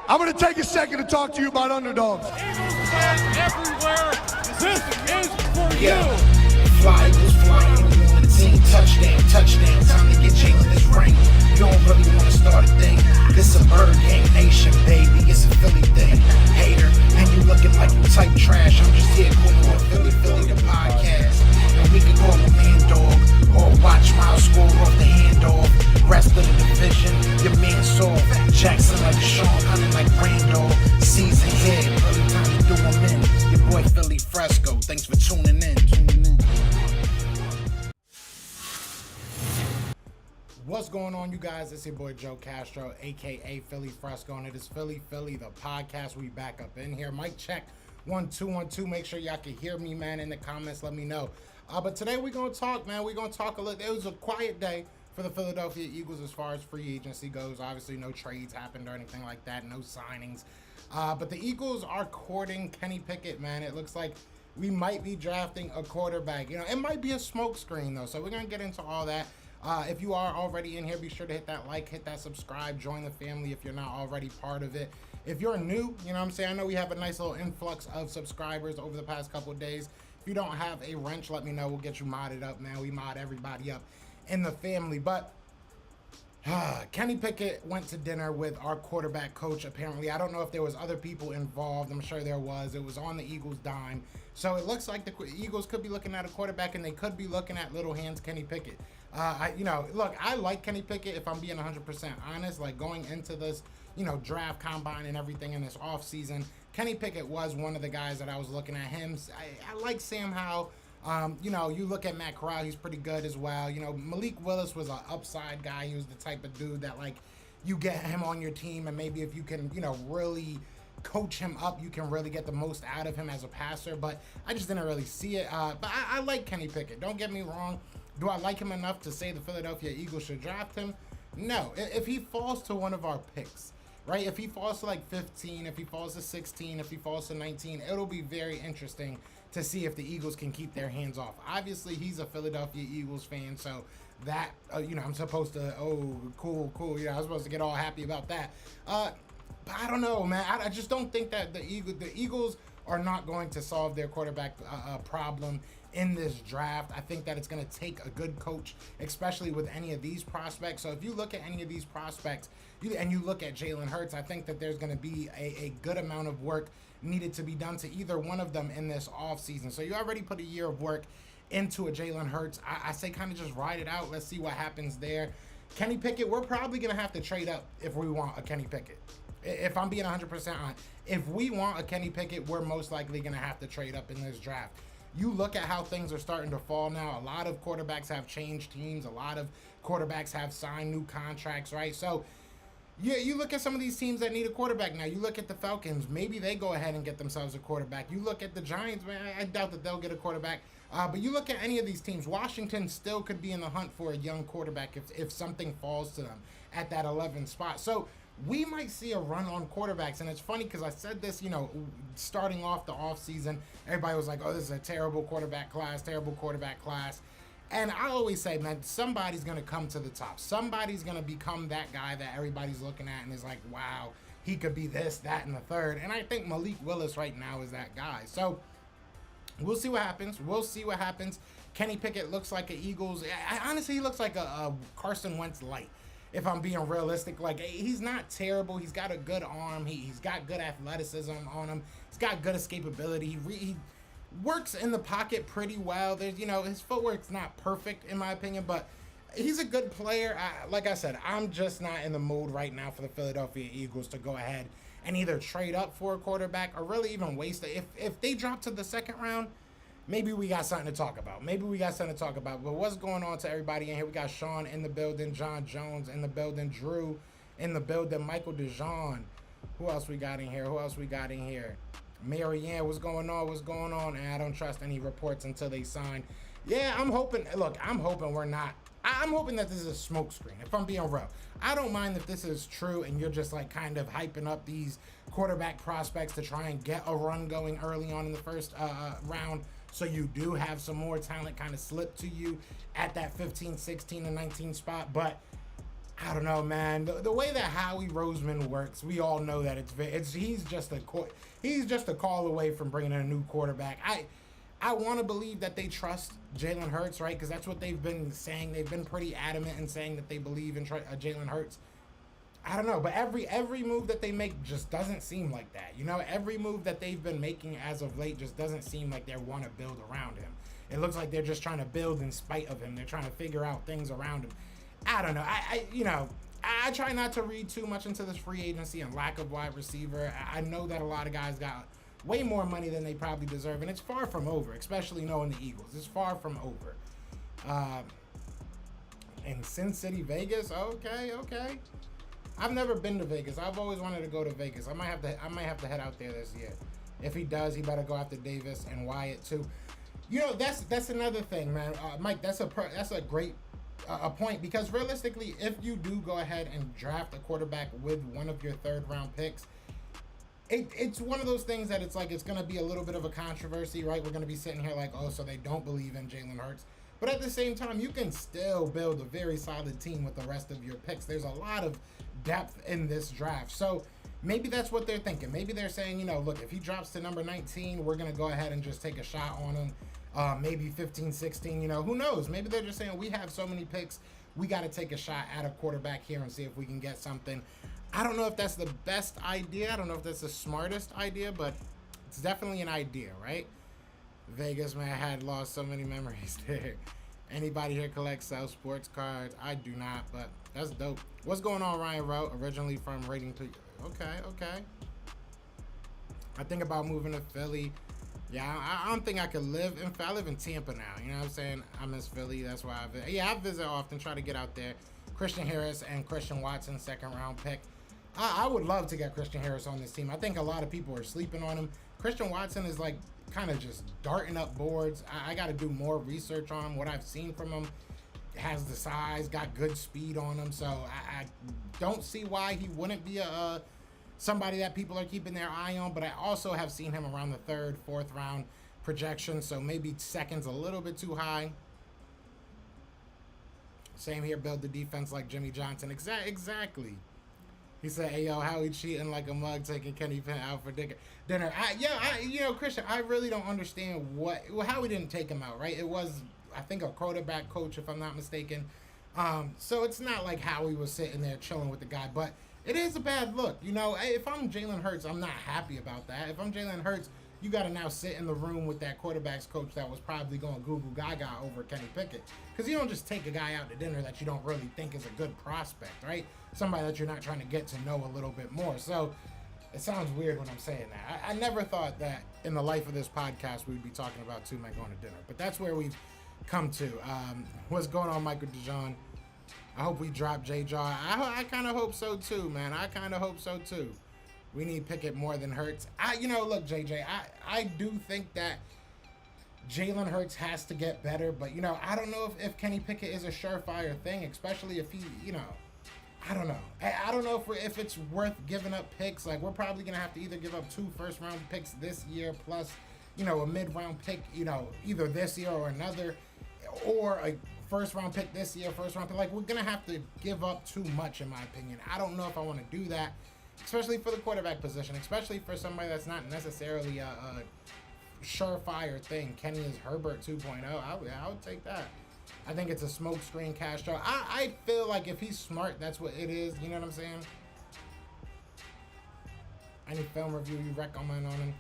I'm going to take a second to talk to you about underdogs. Eagles fans everywhere, this is for you. Fly, Eagles flying, you on the team, touchdown, time to get Jalen this ring. You don't really want to start a thing, this a bird gang nation, baby, it's a Philly thing. Hater, and you looking like you type trash, I'm just here cool on Philly the podcast. And we can call a man dog, or watch Miles score off the handoff. Rest of the division, your man soft. Jackson like Sean, hunting like Randall. Season here, early time to do them in. Your boy Philly Fresco, thanks for tuning in. What's going on, you guys? It's your boy Joe Castro, aka Philly Fresco, and it is Philly the podcast. We back up in here. Mic check 1 2 1 2. Make sure y'all can hear me, man. In the comments, let me know. But today we're gonna talk, man. We're gonna talk a little. It was a quiet day for the Philadelphia Eagles as far as free agency goes. Obviously, no trades happened or anything like that. No signings. But the Eagles are courting Kenny Pickett, man. It looks like we might be drafting a quarterback. You know, it might be a smokescreen though. So we're gonna get into all that. If you are already in here, be sure to hit that like, hit that subscribe, join the family if you're not already part of it. If you're new, you know what I'm saying? I know we have a nice little influx of subscribers over the past couple of days. If you don't have a wrench, let me know. We'll get you modded up, man. We mod everybody up in the family. But Kenny Pickett went to dinner with our quarterback coach, apparently. I don't know if there was other people involved. I'm sure there was. It was on the Eagles' dime. So it looks like the Eagles could be looking at a quarterback, and they could be looking at little hands Kenny Pickett. Look, I like Kenny Pickett, if I'm being 100% honest. Like, going into this, draft combine and everything in this offseason, Kenny Pickett was one of the guys that I was looking at him. I like Sam Howell. You look at Matt Corral, he's pretty good as well. Malik Willis was an upside guy. He was the type of dude that, like, you get him on your team, and maybe if you can, really coach him up, you can really get the most out of him as a passer. But I just didn't really see it. But I like Kenny Pickett. Don't get me wrong. Do I like him enough to say the Philadelphia Eagles should draft him? No. If he falls to one of our picks, right? If he falls to like 15, if he falls to 16, if he falls to 19, it'll be very interesting to see if the Eagles can keep their hands off. Obviously, he's a Philadelphia Eagles fan, so that, I'm supposed to, cool. I'm supposed to get all happy about that. But I don't know, man. I just don't think that the Eagles are not going to solve their quarterback problem in this draft. I think that it's going to take a good coach, especially with any of these prospects. So if you look at any of these prospects and you look at Jalen Hurts, I think that there's going to be a good amount of work needed to be done to either one of them in this offseason. So you already put a year of work into a Jalen Hurts. I say kind of just ride it out. Let's see what happens there. Kenny Pickett, we're probably going to have to trade up if we want a Kenny Pickett. If I'm being 100% honest, if we want a Kenny Pickett, we're most likely going to have to trade up in this draft. You look at how things are starting to fall now. A lot of quarterbacks have changed teams. A lot of quarterbacks have signed new contracts, right? So you look at some of these teams that need a quarterback now. You look at the Falcons. Maybe they go ahead and get themselves a quarterback. You look at the Giants, man. I doubt that they'll get a quarterback. But you look at any of these teams. Washington still could be in the hunt for a young quarterback if something falls to them at that 11th spot. So we might see a run on quarterbacks. And it's funny because I said this, starting off the offseason, everybody was like, oh, this is a terrible quarterback class. And I always say, man, somebody's going to come to the top. Somebody's going to become that guy that everybody's looking at and is like, wow, he could be this, that, and the third. And I think Malik Willis right now is that guy. So we'll see what happens. Kenny Pickett looks like an Eagles. Honestly, he looks like a Carson Wentz light. If I'm being realistic, like, he's not terrible. He's got a good arm. He's got good athleticism on him. He's got good escapability. He works in the pocket pretty well. There's, his footwork's not perfect in my opinion, but he's a good player. Like I said, I'm just not in the mood right now for the Philadelphia Eagles to go ahead and either trade up for a quarterback or really even waste it. If they drop to the second round, maybe we got something to talk about. But what's going on to everybody in here? We got Sean in the building, John Jones in the building, Drew in the building, Michael DeJean. Who else we got in here? Marianne, what's going on? And I don't trust any reports until they sign. Yeah, I'm hoping that this is a smokescreen, if I'm being real. I don't mind if this is true and you're just like kind of hyping up these quarterback prospects to try and get a run going early on in the first round. So you do have some more talent kind of slip to you at that 15, 16, and 19 spot. But I don't know, man. The way that Howie Roseman works, we all know that he's just a call away from bringing in a new quarterback. I want to believe that they trust Jalen Hurts, right? Because that's what they've been saying. They've been pretty adamant in saying that they believe in Jalen Hurts. I don't know, but every move that they make just doesn't seem like that. You know, every move that they've been making as of late just doesn't seem like they want to build around him. It looks like they're just trying to build in spite of him. They're trying to figure out things around him. I don't know. I try not to read too much into this free agency and lack of wide receiver. I know that a lot of guys got way more money than they probably deserve, and it's far from over, especially knowing the Eagles. It's far from over. In Sin City, Vegas, okay. I've never been to Vegas. I've always wanted to go to Vegas. I might have to head out there this year. If he does, he better go after Davis and Wyatt too. You know, that's another thing, man. Mike, that's a great point, because realistically, if you do go ahead and draft a quarterback with one of your third-round picks, it's one of those things that it's going to be a little bit of a controversy, right? We're going to be sitting here like, oh, so they don't believe in Jalen Hurts. But at the same time, you can still build a very solid team with the rest of your picks. There's a lot of depth in this draft. So maybe that's what they're thinking. Maybe they're saying, you know, look, if he drops to number 19, we're going to go ahead and just take a shot on him. Maybe 15, 16, you know, who knows? Maybe they're just saying, we have so many picks, we got to take a shot at a quarterback here and see if we can get something. I don't know if that's the best idea. I don't know if that's the smartest idea, but it's definitely an idea, right? Vegas, man, I had lost so many memories there. Anybody here collects sell sports cards? I do not, but that's dope. What's going on, Ryan Rowe? Originally from Rating to... Okay. I think about moving to Philly. Yeah, I don't think I could live in Philly. I live in Tampa now. You know what I'm saying? I miss Philly. That's why I visit. Yeah, I visit often, try to get out there. Christian Harris and Christian Watson, second-round pick. I would love to get Christian Harris on this team. I think a lot of people are sleeping on him. Christian Watson is like kind of just darting up boards. I got to do more research on him. What I've seen from him, has the size, got good speed on him. So I don't see why he wouldn't be somebody that people are keeping their eye on. But I also have seen him around the third, fourth round projection. So maybe second's a little bit too high. Same here, build the defense like Jimmy Johnson. Exactly. He said, hey, yo, how he cheating like a mug, taking Kenny Penn out for dinner. Christian, I really don't understand how we didn't take him out, right? It was, I think, a quarterback coach, if I'm not mistaken. So it's not like Howie was sitting there chilling with the guy, but it is a bad look. You know, if I'm Jalen Hurts, I'm not happy about that. If I'm Jalen Hurts, you got to now sit in the room with that quarterback's coach that was probably going Google Gaga over Kenny Pickett. Because you don't just take a guy out to dinner that you don't really think is a good prospect, right? Somebody that you're not trying to get to know a little bit more. So it sounds weird when I'm saying that. I never thought that in the life of this podcast we'd be talking about two men going to dinner. But that's where we've come to. What's going on, Michael DeJohn? I hope we drop J-Jaw. I kind of hope so too, man. I kind of hope so too. We need Pickett more than Hurts. Look, JJ, I do think that Jalen Hurts has to get better, but, I don't know if Kenny Pickett is a surefire thing, especially if he, I don't know. I don't know if it's worth giving up picks. Like, we're probably going to have to either give up 2 first-round picks this year plus, a mid-round pick, either this year or another, or a first-round pick this year, first-round pick. Like, we're going to have to give up too much, in my opinion. I don't know if I want to do that. Especially for the quarterback position, especially for somebody that's not necessarily a surefire thing. Kenny is Herbert 2.0. I would take that. I think it's a smokescreen Castro. I feel like if he's smart, that's what it is. You know what I'm saying? Any film review you recommend on him?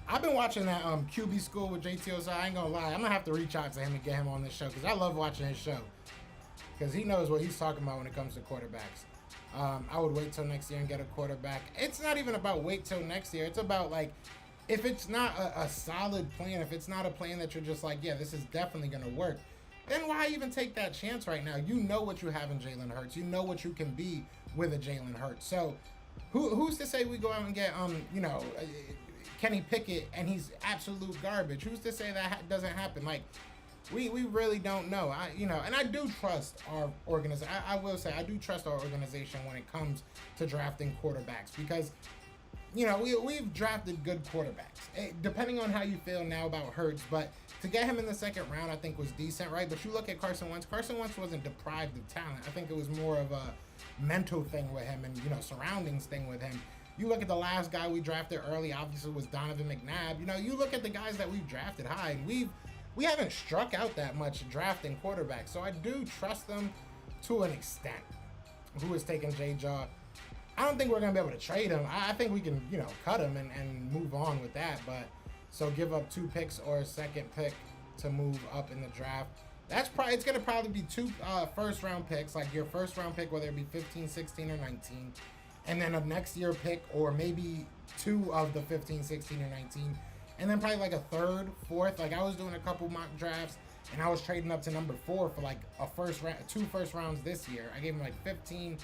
I've been watching that QB School with JTO, so I ain't gonna lie. I'm gonna have to reach out to him and get him on this show because I love watching his show because he knows what he's talking about when it comes to quarterbacks. I would wait till next year and get a quarterback. It's not even about wait till next year. It's about, like, if it's not a solid plan, if it's not a plan that you're just like, yeah, this is definitely going to work, then why even take that chance right now? You know what you have in Jalen Hurts. You know what you can be with a Jalen Hurts. So who's to say we go out and get, Kenny Pickett and he's absolute garbage? Who's to say that doesn't happen? Like, we really don't know. And I do trust our organization. I will say I do trust our organization when it comes to drafting quarterbacks because, we've drafted good quarterbacks. Depending on how you feel now about Hurts, but to get him in the second round, I think was decent, right? But you look at Carson Wentz. Carson Wentz wasn't deprived of talent. I think it was more of mental thing with him and, you know, surroundings thing with him. You look at the last guy we drafted early, obviously was Donovan McNabb. You know, you look at the guys that we've drafted high, and we haven't struck out that much drafting quarterbacks. So I do trust them to an extent. Who is taking J-Jaw? I don't think we're going to be able to trade him. I think we can, you know, cut him and move on with that. But so give up 2 picks or a second pick to move up in the draft. That's probably, it's going to probably be 2 first round picks, like your first round pick, whether it be 15, 16, or 19. And then a next year pick, or maybe 2 of the 15, 16, or 19. And then probably like a 3rd, 4th. Like I was doing a couple mock drafts, and I was trading up to number 4 for like a first round, 2 first rounds this year. I gave him like 15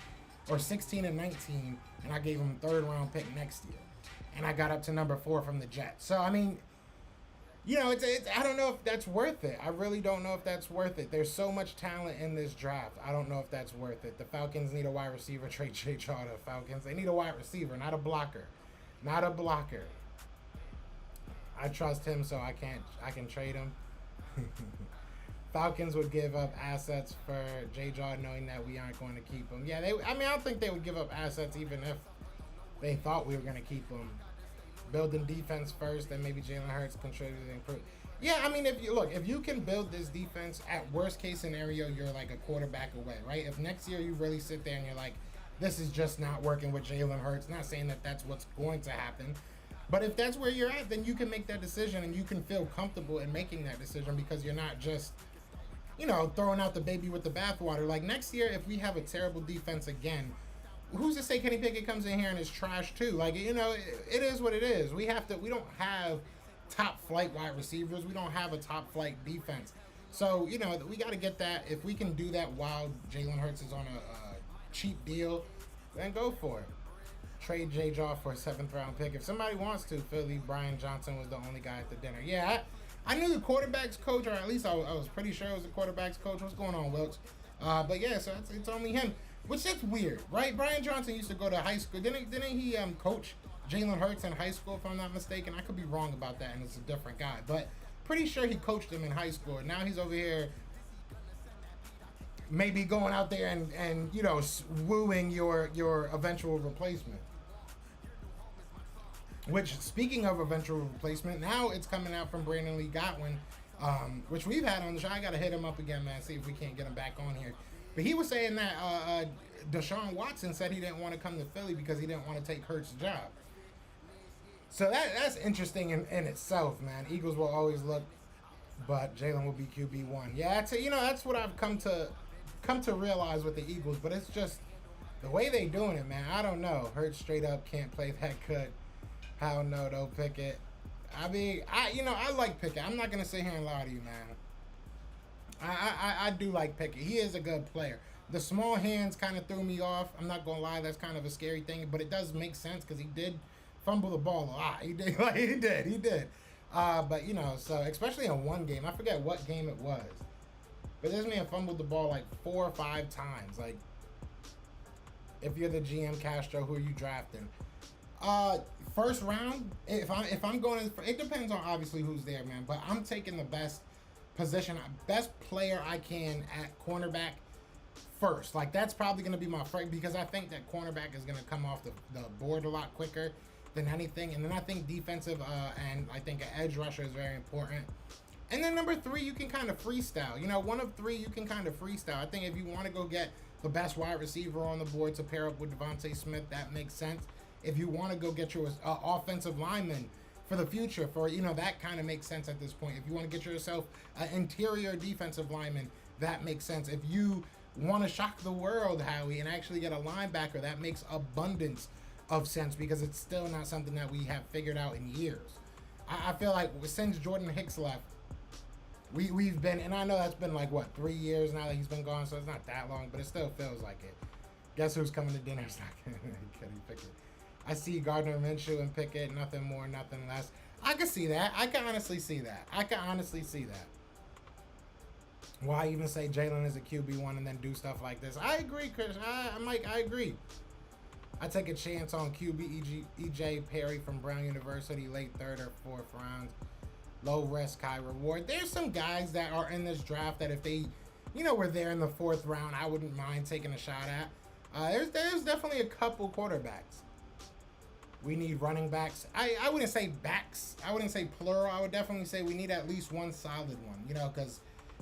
or 16 and 19, and I gave him 3rd round pick next year. And I got up to number 4 from the Jets. So I mean, you know, it's I don't know if that's worth it. I really don't know if that's worth it. There's so much talent in this draft. I don't know if that's worth it. The Falcons need a wide receiver. Trade J-Jaw to the Falcons. They need a wide receiver, not a blocker. Not a blocker. I trust him, so I can trade him. Falcons would give up assets for J-Jaw, knowing that we aren't going to keep him. Yeah, I don't think they would give up assets even if they thought we were going to keep him. Building defense first, then maybe Jalen Hurts contributed and improve. Yeah, I mean, if you can build this defense, at worst case scenario, you're like a quarterback away, right? If next year you really sit there and you're like, this is just not working with Jalen Hurts, not saying that that's what's going to happen, but if that's where you're at, then you can make that decision and you can feel comfortable in making that decision because you're not just, you know, throwing out the baby with the bathwater. Like next year, if we have a terrible defense again, who's to say Kenny Pickett comes in here and is trash too? Like, you know, it is what it is. We don't have top flight wide receivers. We don't have a top flight defense. So, you know, we got to get that. If we can do that while Jalen Hurts is on a cheap deal, then go for it. Trade J-Jaw for a 7th round pick. If somebody wants to, Philly, Brian Johnson was the only guy at the dinner. Yeah, I knew the quarterback's coach, or at least I was pretty sure it was the quarterback's coach. What's going on, Wilkes? But yeah, so it's only him. Which that's weird, right? Brian Johnson used to go to high school. Didn't he coach Jalen Hurts in high school, if I'm not mistaken? I could be wrong about that, and it's a different guy. But pretty sure he coached him in high school. Now he's over here maybe going out there and you know, wooing your eventual replacement. Which, speaking of eventual replacement, now it's coming out from Brandon Lee Godwin, which we've had on the show. I got to hit him up again, man, see if we can't get him back on here. But he was saying that Deshaun Watson said he didn't want to come to Philly because he didn't want to take Hurts' job. So that's interesting in itself, man. Eagles will always look, but Jalen will be QB1. Yeah, that's what I've come to realize with the Eagles. But it's just the way they doing it, man. I don't know. Hurts straight up can't play that good. Hell no, though, Pickett. I mean, I like Pickett. I'm not gonna sit here and lie to you, man. I do like Pickett. He is a good player. The small hands kind of threw me off. I'm not gonna lie, that's kind of a scary thing, but it does make sense because he did fumble the ball a lot. He did, he did. But you know, so especially in one game, I forget what game it was, but this man fumbled the ball like 4 or 5 times. Like, if you're the GM, Castro, who are you drafting? First round. If I'm going, it depends on obviously who's there, man. But I'm taking the best player I can at cornerback first. Like, that's probably going to be my first, because I think that cornerback is going to come off the board a lot quicker than anything. And then I think defensive and I think an edge rusher is very important. And then number 3, you can kind of freestyle. You know, 1 of 3, you can kind of freestyle. I think if you want to go get the best wide receiver on the board to pair up with Devontae Smith, that makes sense. If you want to go get your offensive lineman for the future, that kind of makes sense at this point. If you want to get yourself an interior defensive lineman, that makes sense. If you want to shock the world, Howie, and actually get a linebacker, that makes abundance of sense because it's still not something that we have figured out in years. I feel like since Jordan Hicks left, we've been, and I know that's been like, 3 years now that he's been gone, so it's not that long, but it still feels like it. Guess who's coming to dinner? It's not Kenny Pickett. I see Gardner Minshew and Pickett, nothing more, nothing less. I can see that. I can honestly see that. Why even say Jalen is a QB1 and then do stuff like this? I agree, Chris. Mike, I agree. I take a chance on QB EJ Perry from Brown University, late 3rd or 4th rounds. Low risk, high reward. There's some guys that are in this draft that if they, were there in the 4th round, I wouldn't mind taking a shot at. There's definitely a couple quarterbacks. We need running backs. I wouldn't say backs. I wouldn't say plural. I would definitely say we need at least one solid one. You know, because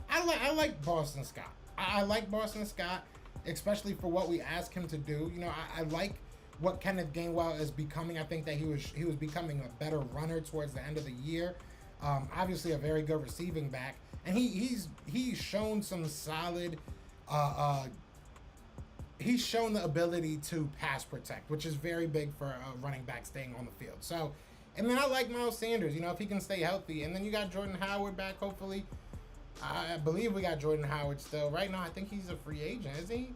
I like Boston Scott. I like Boston Scott, especially for what we ask him to do. You know, I like what Kenneth Gainwell is becoming. I think that he was becoming a better runner towards the end of the year. Obviously, a very good receiving back, and he's shown some solid. He's shown the ability to pass protect, which is very big for a running back staying on the field. So, and then I like Miles Sanders, you know, if he can stay healthy. And then you got Jordan Howard back, hopefully. I believe we got Jordan Howard still. Right now, I think he's a free agent, is he?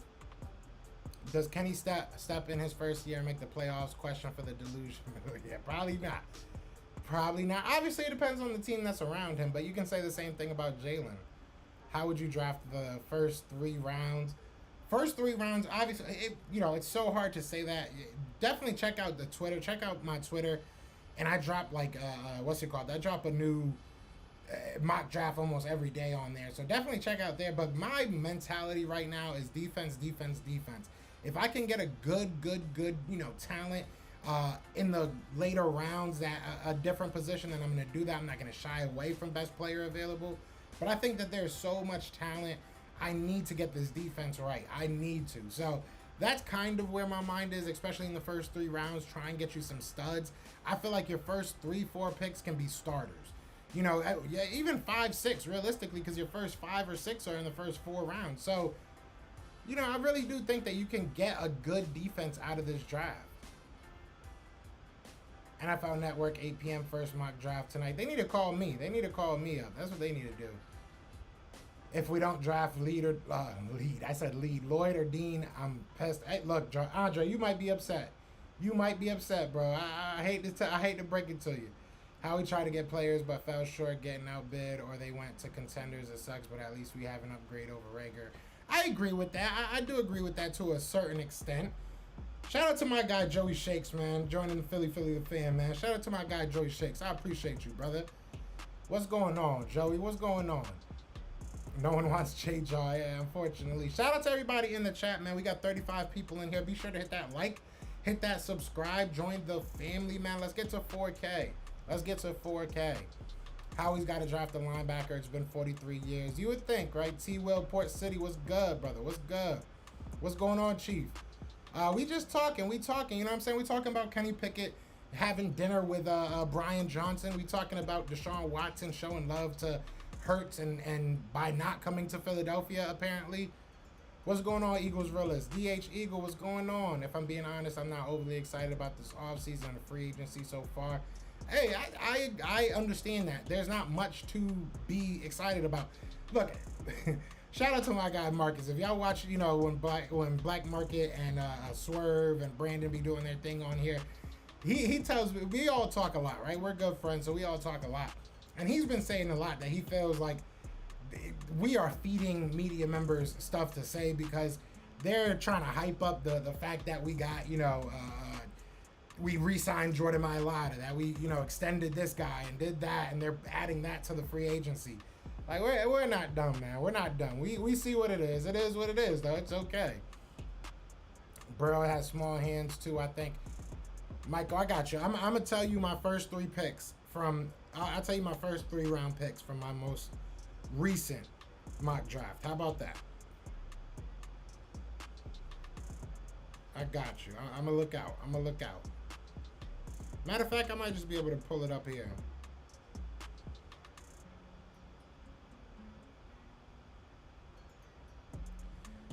Does Kenny step in his first year and make the playoffs? Question for the delusion. Yeah, probably not. Probably not. Obviously, it depends on the team that's around him, but you can say the same thing about Jalen. How would you draft the first 3 rounds? First 3 rounds, obviously, it's so hard to say that. Definitely check out the Twitter. Check out my Twitter. And I drop, what's it called? I drop a new mock draft almost every day on there. So definitely check out there. But my mentality right now is defense, defense, defense. If I can get a good, talent in the later rounds, that a different position, then I'm going to do that. I'm not going to shy away from best player available. But I think that there's so much talent. I need to get this defense right. I need to. So that's kind of where my mind is, especially in the first 3 rounds. Try and get you some studs. I feel like your first 3-4 picks can be starters. You know, yeah, even 5-6 realistically, because your first 5 or 6 are in the first 4 rounds. So, you know, I really do think that you can get a good defense out of this draft. NFL Network, 8 p.m. first mock draft tonight. They need to call me. They need to call me up. That's what they need to do. If we don't draft Lloyd or Dean, I'm pissed. Hey, look, Andre, you might be upset. You might be upset, bro. I hate to break it to you. How we tried to get players but fell short getting outbid, or they went to contenders. It sucks, but at least we have an upgrade over Rager. I agree with that. I do agree with that to a certain extent. Shout out to my guy Joey Shakes, man, joining the Philly the fan, man. Shout out to my guy Joey Shakes. I appreciate you, brother. What's going on, Joey? What's going on? No one wants J-Jaw, yeah, unfortunately. Shout out to everybody in the chat, man. We got 35 people in here. Be sure to hit that like, hit that subscribe, join the family, man. Let's get to 4K. Let's get to 4K. Howie's got to draft a linebacker. It's been 43 years. You would think, right? T-Will, Port City, what's good, brother? What's good? What's going on, Chief? We just talking. We talking, you know what I'm saying? We talking about Kenny Pickett having dinner with Brian Johnson. We talking about Deshaun Watson showing love to Hurts and by not coming to Philadelphia, apparently. What's going on, Eagles Realist? DH Eagle, what's going on? If I'm being honest, I'm not overly excited about this offseason and the free agency so far. Hey, I understand that. There's not much to be excited about. Look, shout out to my guy Marcus. If y'all watch, you know, when Black Market and Swerve and Brandon be doing their thing on here, he tells me, we all talk a lot, right? We're good friends, so we all talk a lot. And he's been saying a lot that he feels like we are feeding media members stuff to say because they're trying to hype up the fact that we got, you know, we re-signed Jordan Mailata, that we, you know, extended this guy and did that, and they're adding that to the free agency. Like, we're not dumb, man. We're not dumb. We see what it is. It is what it is, though. It's okay. Burrow has small hands, too, I think. Michael, I got you. I'm going to tell you my first 3 picks from... I'll tell you my first 3 round picks from my most recent mock draft. How about that? I got you. I'm going to look out. I'm going to look out. Matter of fact, I might just be able to pull it up here.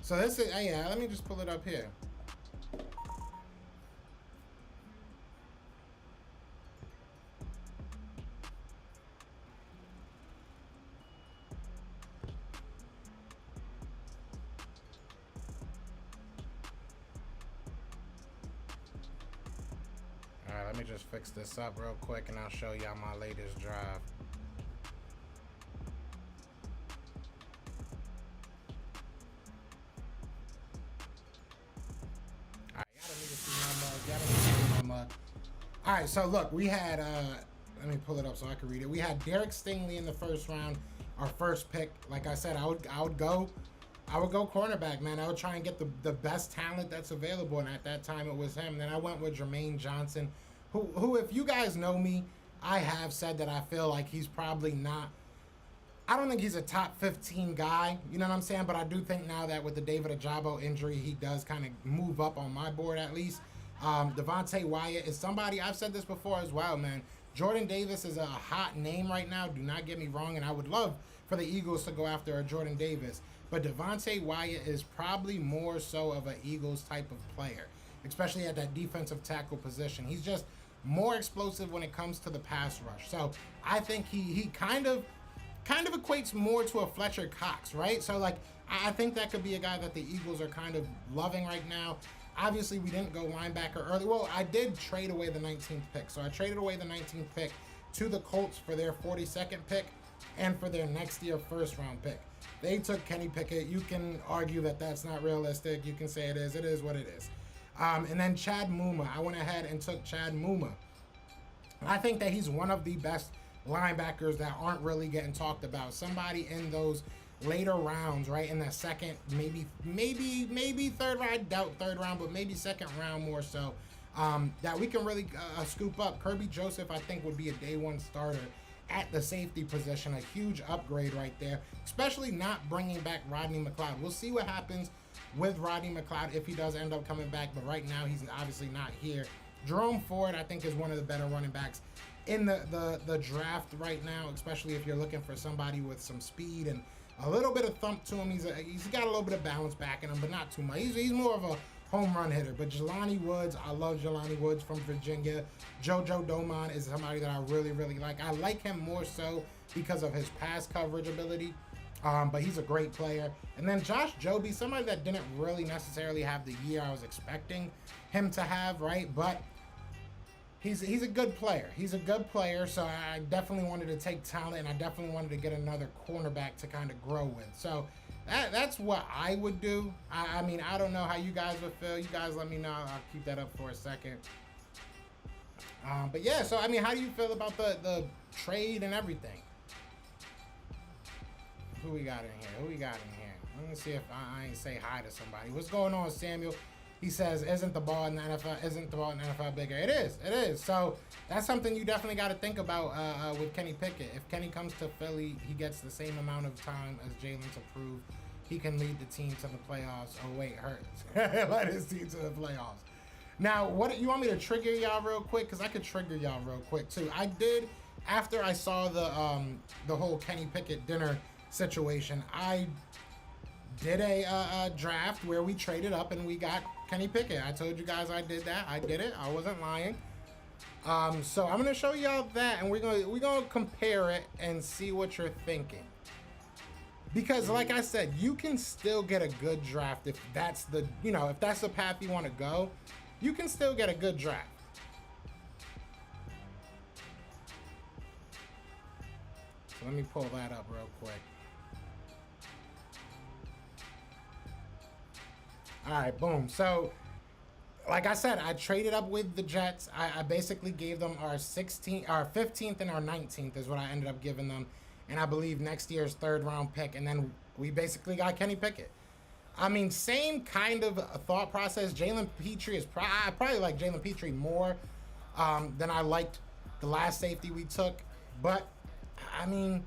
So this is, yeah, let me just pull it up here. Alright, let me just fix this up real quick and I'll show y'all my latest drive. Alright, y'all don't need to see my mug. Y'all don't need to see my mug. Alright, so look, we had, let me pull it up so I can read it. We had Derek Stingley in the first round, our first pick. Like I said, I would go I would go cornerback, man. I would try and get the best talent that's available, and at that time it was him. And then I went with Jermaine Johnson, who, if you guys know me, I have said that I feel like he's probably not. I don't think he's a top 15 guy, you know what I'm saying? But I do think now that with the David Ajabo injury, he does kind of move up on my board at least. Devontae Wyatt is somebody, I've said this before as well, man. Jordan Davis is a hot name right now, do not get me wrong, and I would love for the Eagles to go after a Jordan Davis. But Devontae Wyatt is probably more so of an Eagles type of player, especially at that defensive tackle position. He's just more explosive when it comes to the pass rush. So I think he kind of equates more to a Fletcher Cox, right? So like I think that could be a guy that the Eagles are kind of loving right now. Obviously, we didn't go linebacker early. Well, I did trade away the 19th pick. So I traded away the 19th pick to the Colts for their 42nd pick and for their next year first round pick. They took Kenny Pickett. You can argue that that's not realistic. You can say it is. It is what it is. And then Chad Muma. I went ahead and took Chad Muma. I think that he's one of the best linebackers that aren't really getting talked about. Somebody in those later rounds, right, in the second, maybe third round. I doubt third round, but maybe second round more so, that we can really scoop up. Kirby Joseph, I think, would be a day one starter at the safety position. A huge upgrade right there, especially not bringing back Rodney McLeod. We'll see what happens with Rodney McLeod if he does end up coming back, but right now he's obviously not here. Jerome Ford, I think, is one of the better running backs in the draft right now, especially if you're looking for somebody with some speed and a little bit of thump to him. He's got a little bit of balance back in him, but not too much. He's more of a home run hitter. But Jelani Woods, I love Jelani Woods from Virginia. JoJo Domann is somebody that I really, really like. I like him more so because of his pass coverage ability, but he's a great player. And then Josh Joby, somebody that didn't really necessarily have the year I was expecting him to have, right? But he's a good player. He's a good player, so I definitely wanted to take talent, and I definitely wanted to get another cornerback to kind of grow with. So that's what I would do. I mean, I don't know how you guys would feel. You guys let me know. I'll keep that up for a second. But yeah, so I mean, how do you feel about the trade and everything? Who we got in here? Let me see if I ain't say hi to somebody. What's going on, Samuel? He says, isn't the ball in the NFL bigger? It is. So that's something you definitely got to think about with Kenny Pickett. If Kenny comes to Philly, he gets the same amount of time as Jalen to prove he can lead the team to the playoffs. Oh, wait, Hurts. Let his team to the playoffs. Now, what you want me to trigger y'all real quick? Because I could trigger y'all real quick, too. I did, after I saw the whole Kenny Pickett dinner situation, I did a draft where we traded up and we got Kenny Pickett. I told you guys I did that. I did it. I wasn't lying. So I'm gonna show y'all that, and we're gonna compare it and see what you're thinking. Because, like I said, you can still get a good draft if that's the path you want to go. You can still get a good draft. So let me pull that up real quick. All right, boom. So, like I said, I traded up with the Jets. I basically gave them our 15th and our 19th is what I ended up giving them. And I believe next year's third round pick. And then we basically got Kenny Pickett. I mean, same kind of a thought process. Jalen Petrie is I probably like Jalen Petrie more than I liked the last safety we took. But, I mean,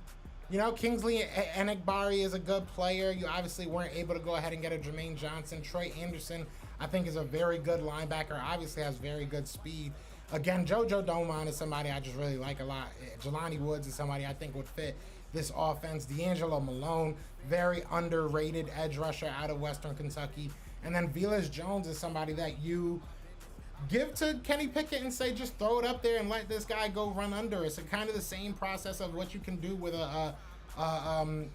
Kingsley Enagbari is a good player. You obviously weren't able to go ahead and get a Jermaine Johnson. Troy Anderson, I think, is a very good linebacker. Obviously has very good speed. Again, JoJo Domann is somebody I just really like a lot. Jelani Woods is somebody I think would fit this offense. D'Angelo Malone, very underrated edge rusher out of Western Kentucky. And then Velus Jones is somebody that you give to Kenny Pickett and say, just throw it up there and let this guy go run under. It's kind of the same process of what you can do with Quez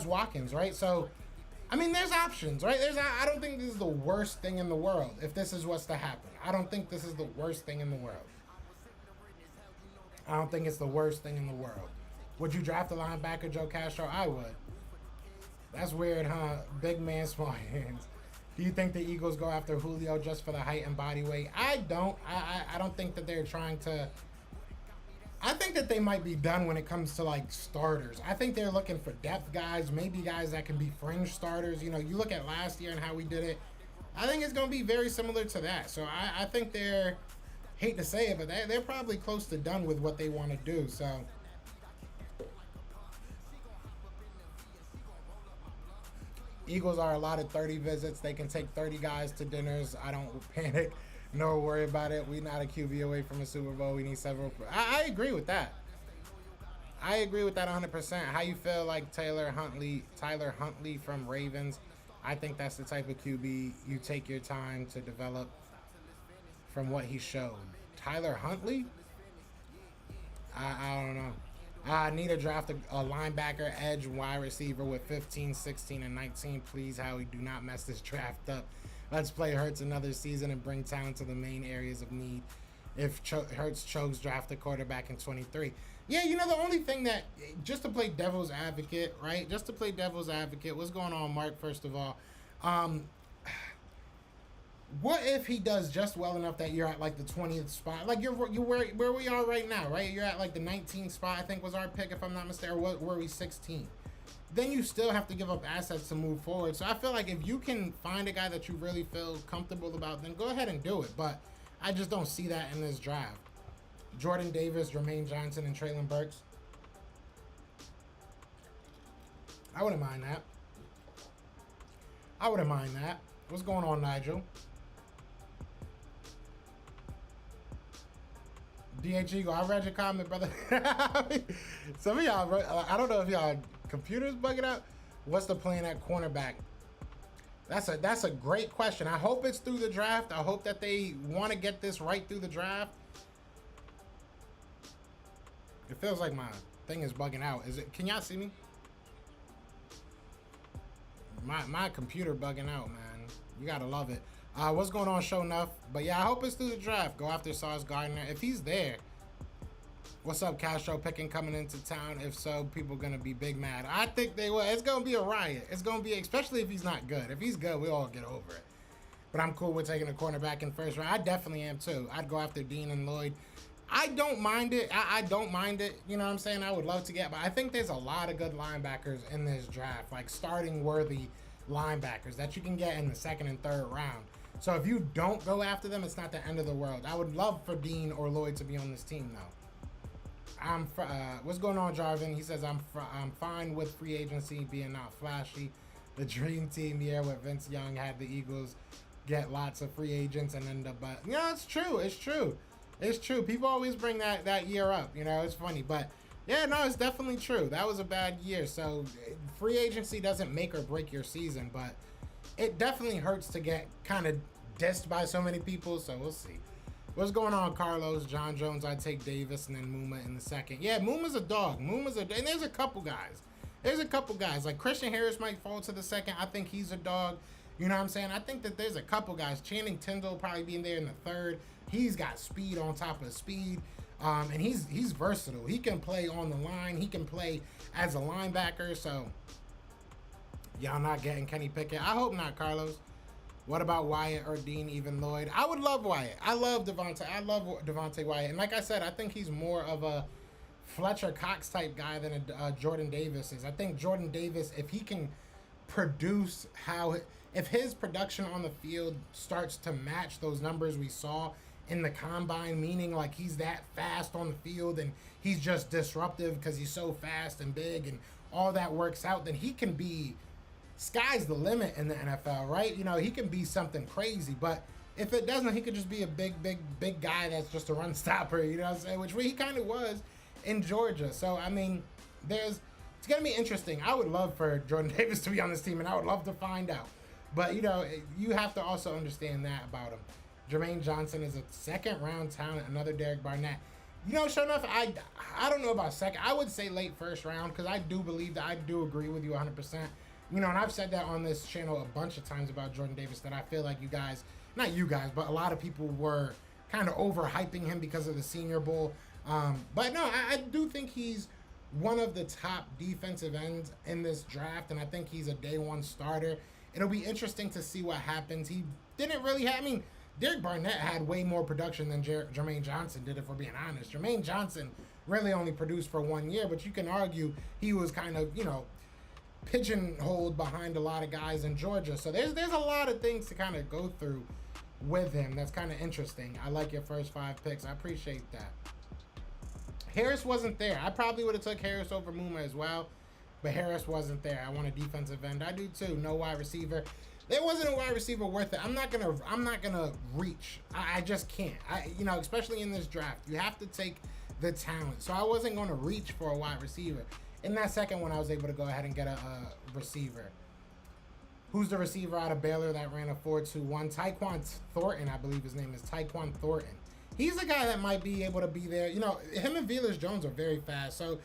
Watkins, right? So, I mean, there's options, right? I don't think this is the worst thing in the world if this is what's to happen. I don't think this is the worst thing in the world. I don't think it's the worst thing in the world. Would you draft a linebacker, Joe Castro? I would. That's weird, huh? Big man, small hands. Do you think the Eagles go after Julio just for the height and body weight? I don't. I don't think that they're trying to. I think that they might be done when it comes to like starters. I think they're looking for depth guys, maybe guys that can be fringe starters. You know, you look at last year and how we did it. I think it's going to be very similar to that. So I think they're, hate to say it, but they're probably close to done with what they want to do. So Eagles are allotted 30 visits. They can take 30 guys to dinners. I don't panic. No worry about it. We're not a QB away from a Super Bowl. We need several. I agree with that. I agree with that 100%. How you feel like Tyler Huntley from Ravens? I think that's the type of QB you take your time to develop from what he showed. Tyler Huntley? I don't know. I need to draft a linebacker, edge, wide receiver with 15, 16, and 19. Please, Howie, do not mess this draft up. Let's play Hurts another season and bring talent to the main areas of need. If Hurts chose draft a quarterback in 23. Yeah, you know, the only thing that, just to play devil's advocate, right? Just to play devil's advocate. What's going on, Mark, first of all? What if he does just well enough that you're at like the 20th spot? Like you're where we are right now, right? You're at like the 19th spot, I think was our pick, if I'm not mistaken. Or were we 16? Then you still have to give up assets to move forward. So I feel like if you can find a guy that you really feel comfortable about, then go ahead and do it. But I just don't see that in this draft. Jordan Davis, Jermaine Johnson, and Treylon Burks. I wouldn't mind that. I wouldn't mind that. What's going on, Nigel? DH Eagle, I read your comment, brother. Some of y'all, I don't know if y'all computers bugging out. What's the plan at cornerback? That's a great question. I hope it's through the draft. I hope that they want to get this right through the draft. It feels like my thing is bugging out. Is it? Can y'all see me? My computer bugging out, man. You gotta love it. What's going on, Show Enough? But yeah, I hope it's through the draft. Go after Sauce Gardner. If he's there. What's up, Castro? Pickett coming into town. If so, people gonna be big mad. I think they will. It's gonna be a riot. It's gonna be, especially if he's not good. If he's good, we all get over it. But I'm cool with taking a cornerback in first round. I definitely am too. I'd go after Dean and Lloyd. I don't mind it. I don't mind it. You know what I'm saying? I would love to get, but I think there's a lot of good linebackers in this draft, like starting worthy linebackers that you can get in the second and third round. So if you don't go after them, it's not the end of the world. I would love for Dean or Lloyd to be on this team, though. What's going on, Jarvin? He says, I'm fine with free agency being not flashy. The dream team year with Vince Young had the Eagles get lots of free agents and end up, but you know, it's true. It's true. It's true. People always bring that year up. You know, it's funny, but yeah, no, it's definitely true. That was a bad year. So free agency doesn't make or break your season, but it definitely hurts to get kind of dissed by so many people. So we'll see. What's going on, Carlos? John Jones, I'd take Davis and then Muma in the second. Yeah, Muma's a dog. And there's a couple guys. There's a couple guys. Like Christian Harris might fall to the second. I think he's a dog. You know what I'm saying? I think that there's a couple guys. Channing Tindall probably being there in the third. He's got speed on top of speed. And he's versatile. He can play on the line. He can play as a linebacker. So y'all not getting Kenny Pickett. I hope not, Carlos. What about Wyatt or Dean, even Lloyd? I would love Wyatt. I love Devontae. I love Devontae Wyatt. And like I said, I think he's more of a Fletcher Cox type guy than a Jordan Davis is. I think Jordan Davis, if he can produce if his production on the field starts to match those numbers we saw in the combine, meaning like he's that fast on the field and he's just disruptive because he's so fast and big and all that works out, then he can be, sky's the limit in the NFL, right? You know, he can be something crazy, but if it doesn't, he could just be a big guy that's just a run stopper, you know what I'm saying? Which he kind of was in Georgia. So, I mean, it's going to be interesting. I would love for Jordan Davis to be on this team, and I would love to find out. But, you know, you have to also understand that about him. Jermaine Johnson is a second-round talent, another Derek Barnett. You know, sure enough, I don't know about second. I would say late first round because I do believe that. I do agree with you 100%. You know, and I've said that on this channel a bunch of times about Jordan Davis, that I feel like you guys, not you guys, but a lot of people were kind of overhyping him because of the Senior Bowl. But no, I do think he's one of the top defensive ends in this draft, and I think he's a day one starter. It'll be interesting to see what happens. He didn't really have, I mean, Derek Barnett had way more production than Jermaine Johnson did, if we're being honest. Jermaine Johnson really only produced for 1 year, but you can argue he was kind of, you know, pigeonholed behind a lot of guys in Georgia. So there's a lot of things to kind of go through with him. That's kind of interesting. I like your first 5 picks. I appreciate that. Harris wasn't there. I probably would have took Harris over Muma as well, but Harris wasn't there. I want a defensive end. I do too. No wide receiver. There wasn't a wide receiver worth it. I'm not gonna reach. I just can't. You know, especially in this draft, you have to take the talent. So I wasn't gonna reach for a wide receiver. In that second one, I was able to go ahead and get a receiver. Who's the receiver out of Baylor that ran a 4.21? Tyquan Thornton, I believe his name is Tyquan Thornton. He's a guy that might be able to be there. You know, him and Velus Jones are very fast. So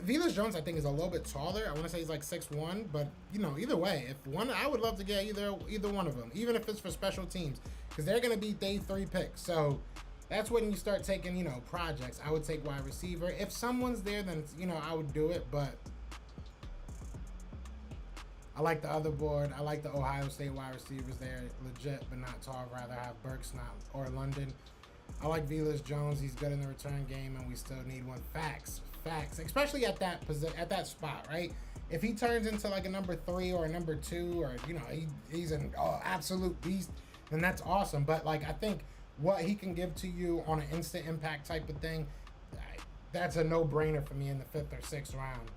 Velus Jones, I think, is a little bit taller. I want to say he's like 6'1", but you know, either way, if one, I would love to get either one of them, even if it's for special teams, because they're gonna be day 3 picks. So that's when you start taking, you know, projects. I would take wide receiver. If someone's there, then, you know, I would do it, but I like the other board. I like the Ohio State wide receivers there. Legit, but not tall. I'd rather have Burks or London. I like Velus Jones. He's good in the return game, and we still need one. Facts. Especially at that spot, right? If he turns into like a number 3 or a number 2, or, you know, he's an absolute beast, then that's awesome. But like, I think what he can give to you on an instant impact type of thing, that's a no-brainer for me in the 5th or 6th round.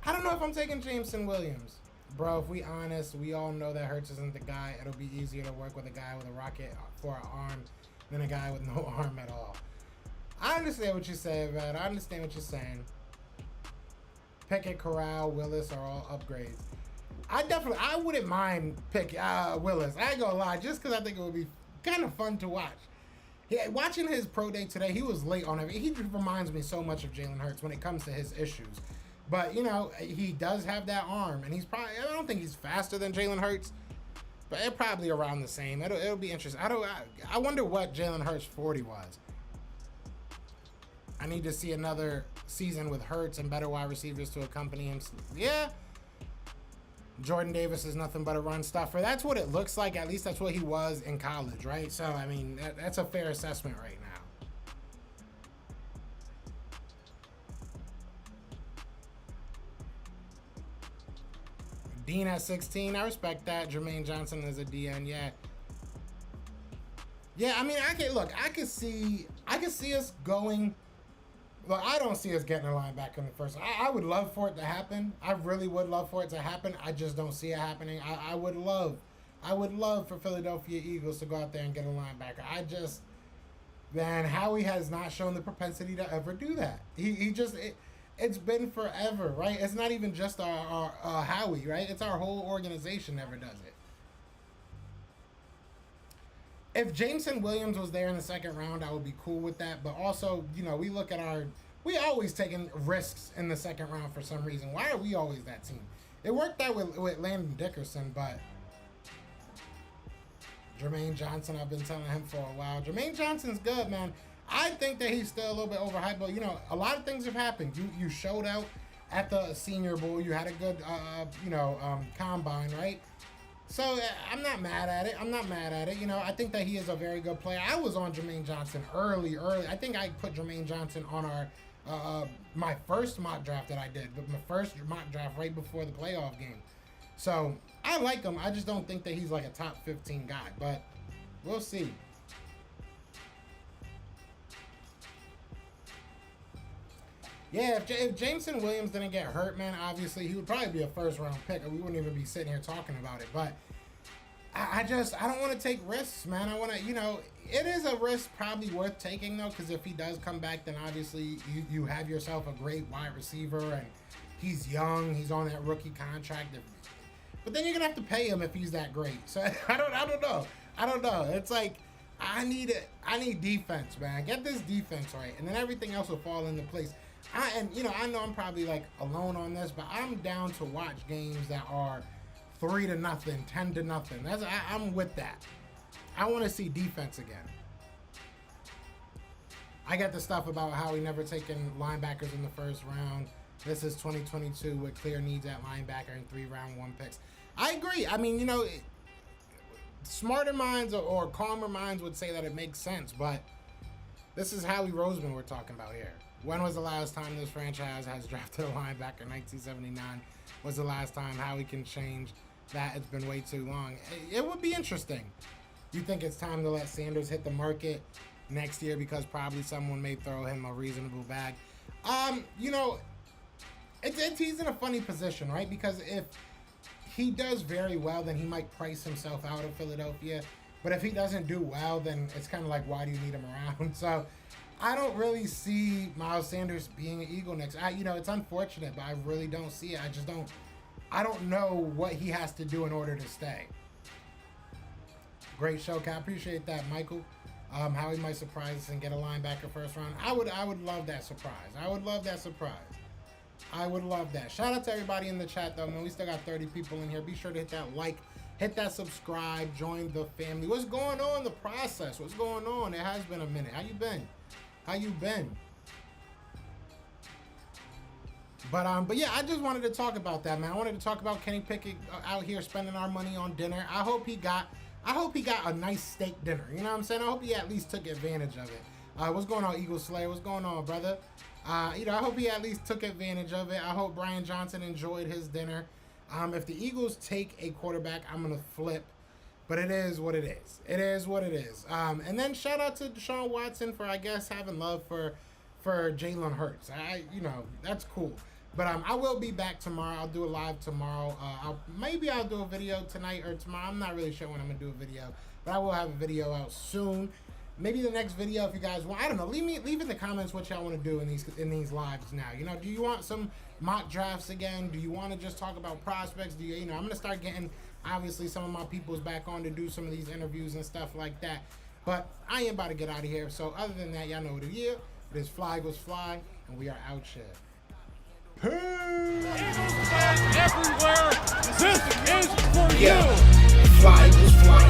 I don't know if I'm taking Jameson Williams. Bro, if we honest, we all know that Hurts isn't the guy. It'll be easier to work with a guy with a rocket for an arm than a guy with no arm at all. I understand what you're saying, man. I understand what you're saying. Pickett, Corral, Willis are all upgrades. I wouldn't mind Willis. I ain't gonna lie, just because I think it would be kind of fun to watch. Yeah, watching his pro day today, he was late on everything. He reminds me so much of Jalen Hurts when it comes to his issues. But, you know, he does have that arm, and he's probably, I don't think he's faster than Jalen Hurts, but they're probably around the same. It'll be interesting. I wonder what Jalen Hurts' 40 was. I need to see another season with Hurts and better wide receivers to accompany him. Yeah. Jordan Davis is nothing but a run stuffer. That's what it looks like. At least that's what he was in college, right? So, I mean, that's a fair assessment right now. Dean at 16, I respect that. Jermaine Johnson is a DN, yeah. Yeah, I mean, I could see us going. Well, I don't see us getting a linebacker in the first. I would love for it to happen. I really would love for it to happen. I just don't see it happening. I would love for Philadelphia Eagles to go out there and get a linebacker. Man, Howie has not shown the propensity to ever do that. It's been forever, right? It's not even just our Howie, right? It's our whole organization never does it. If Jameson Williams was there in the 2nd round, I would be cool with that. But also, you know, we always taking risks in the 2nd round for some reason. Why are we always that team? It worked out with Landon Dickerson, but Jermaine Johnson, I've been telling him for a while. Jermaine Johnson's good, man. I think that he's still a little bit overhyped, but, you know, a lot of things have happened. You showed out at the Senior Bowl. You had a good, combine, right? So I'm not mad at it. You know, I think that he is a very good player. I was on Jermaine Johnson early. I think I put Jermaine Johnson on my first mock draft that I did, but my first mock draft right before the playoff game. So I like him. I just don't think that he's like a top 15 guy, but we'll see. Yeah, if Jameson Williams didn't get hurt, man, obviously he would probably be a 1st round pick, or we wouldn't even be sitting here talking about it. But I don't want to take risks, man. I want to, you know, it is a risk probably worth taking, though, because if he does come back, then obviously you have yourself a great wide receiver, and he's young, he's on that rookie contract. But then you're going to have to pay him if he's that great. So I don't know. It's like, I need defense, man. Get this defense right, and then everything else will fall into place. I know I'm probably like alone on this, but I'm down to watch games that are 3-0, 10-0. I'm with that. I want to see defense again. I got the stuff about how he never taken linebackers in the 1st round. This is 2022 with clear needs at linebacker and 3 round 1 picks. I agree. I mean, smarter minds or calmer minds would say that it makes sense, but This is Howie Roseman we're talking about here. When was the last time this franchise has drafted a linebacker? 1979 was the last time. Howie can change that. It's been way too long. It would be interesting. You think it's time to let Sanders hit the market next year because probably someone may throw him a reasonable bag? You know, he's in a funny position, right? Because if he does very well, then he might price himself out of Philadelphia. But if he doesn't do well, then it's kind of like, why do you need him around? So I don't really see Miles Sanders being an Eagle next. You know, it's unfortunate, but I really don't see it. I don't know what he has to do in order to stay. Great show, Cal. I appreciate that, Michael. How he might surprise us and get a linebacker first round. I would love that surprise. I would love that surprise. I would love that. Shout out to everybody in the chat, though, man. We still got 30 people in here. Be sure to hit that like, hit that subscribe, join the family. What's going on in the process? What's going on? It has been a minute. How you been? How you been? But yeah, I just wanted to talk about that, man. I wanted to talk about Kenny Pickett out here spending our money on dinner. I hope he got a nice steak dinner. You know what I'm saying? I hope he at least took advantage of it. What's going on, Eagle Slayer? What's going on, brother? You know, I hope he at least took advantage of it. I hope Brian Johnson enjoyed his dinner. If the Eagles take a quarterback, I'm going to flip. But it is what it is. It is what it is. And then shout out to Deshaun Watson for, I guess, having love for Jalen Hurts. You know, that's cool. But I will be back tomorrow. I'll do a live tomorrow. Maybe I'll do a video tonight or tomorrow. I'm not really sure when I'm going to do a video. But I will have a video out soon. Maybe the next video, if you guys want, I don't know. Leave in the comments what y'all want to do in these lives now. You know, do you want some mock drafts again? Do you want to just talk about prospects? Do you know? I'm gonna start getting obviously some of my peoples back on to do some of these interviews and stuff like that. But I am about to get out of here. So other than that, y'all know what it is. It is Fly Goes Fly, and we are out here. Eagles fans everywhere. This is for you. Fly Goes Fly.